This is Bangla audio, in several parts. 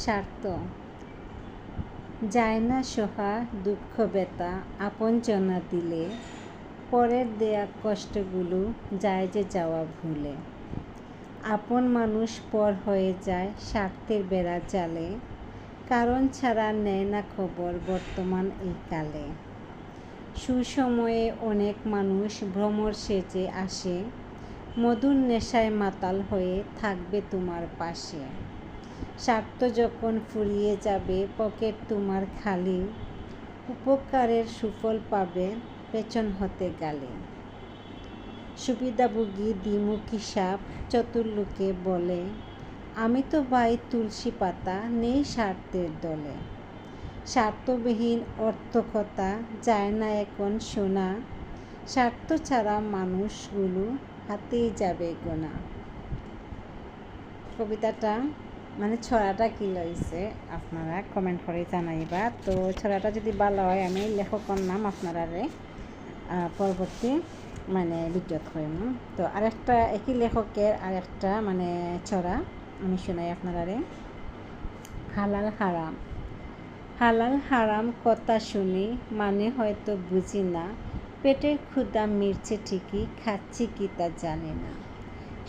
স্বার্থ যায় না সহা দুঃখ ব্যথা আপনজনা দিলে, পরের দেয়া কষ্টগুলো যায় যে যাওয়া ভুলে। আপন মানুষ পর হয়ে যায় স্বার্থের বেড়া জালে, কারণ ছাড়া নেয় না খবর বর্তমান এই কালে। সুসময়ে অনেক মানুষ ভ্রমর সেজে আসে, মধুর নেশায় মাতাল হয়ে থাকবে তোমার পাশে। স্বার্থ যখন ফুরিয়ে যাবে পকেট তোমার খালি, উপকারের সুফল পাবে পেছন হতে গালে। সুবিধাভোগী দ্বিমুখী সাপ চতুর লোকে বলে, আমি তো ভাই তুলসী পাতা নেই স্বার্থের দলে। স্বার্থবিহীন অর্থকথা যায় না এখন শোনা, স্বার্থ ছাড়া মানুষগুলো হাতেই যাবে গোনা। কবিতাটা মানে ছড়াটা কি লইছে আপনারা কমেন্ট করে জানাইবা। তো ছড়াটা যদি ভালো হয় আমি লেখকের নাম আপনারা পরবর্তী মানে ভিডিওত কইম। তো আরেকটা একই লেখকের আরেকটা মানে ছড়া আমি শোনাই আপনারা। হালাল হারাম। হালাল হারাম কথা শুনি মানে হয়তো বুঝি না, পেটের ক্ষুধা মিটছে ঠিকই, খাচ্ছি কি তা জানি না।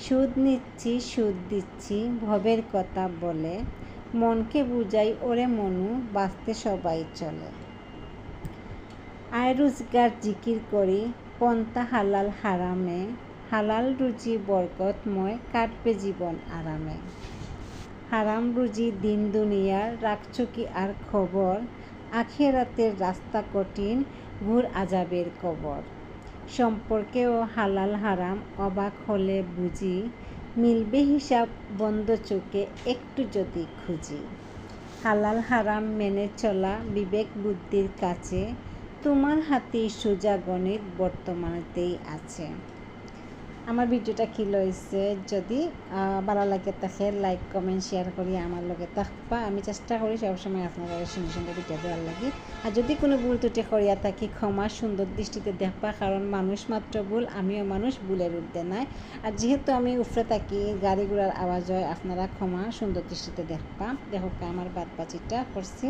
সুদ নিচ্ছি সুদ দিচ্ছি ভবের কথা বলে, মনকে বুঝাই ওরে মনু বাঁচতে সবাই চলে। আয় রোজগার জিকির করি পন্থা হালাল হারামে, হালাল রুজি বরকতময় কাটবে জীবন আরামে। হারাম রুজি দিন দুনিয়ার রাখছ কি আর খবর, আখিরাতের রাস্তা কঠিন ঘুর আজাবের কবর। সম্পর্কেও হালাল হারাম অবাক হলে বুঝি, মিলবে হিসাব বন্ধ চোখে একটু যদি খুঁজি। হালাল হারাম মেনে চলা বিবেক বুদ্ধির কাছে, তোমার হাতেই সোজা গণিত বর্তমানেতেই আছে। আমার ভিডিওটা কি লইছে যদি ভালো লাগে তাকে লাইক কমেন্ট শেয়ার করি আমার লগে থাকবা। আমি চেষ্টা করি সবসময় আপনারা সুন্দর সুন্দর ভিডিও দেওয়ার লাগে। আর যদি কোনো ভুল ত্রুটি করিয়া থাকি ক্ষমা সুন্দর দৃষ্টিতে দেখবা, কারণ মানুষ মাত্র ভুল, আমিও মানুষ, ভুলের ঊর্ধ্বে নাই। আর যেহেতু আমি উপরে থাকি গাড়ি ঘোড়ার আওয়াজ হয়, আপনারা ক্ষমা সুন্দর দৃষ্টিতে দেখবা। দেখো আমার বাদ বাচিটা করছি।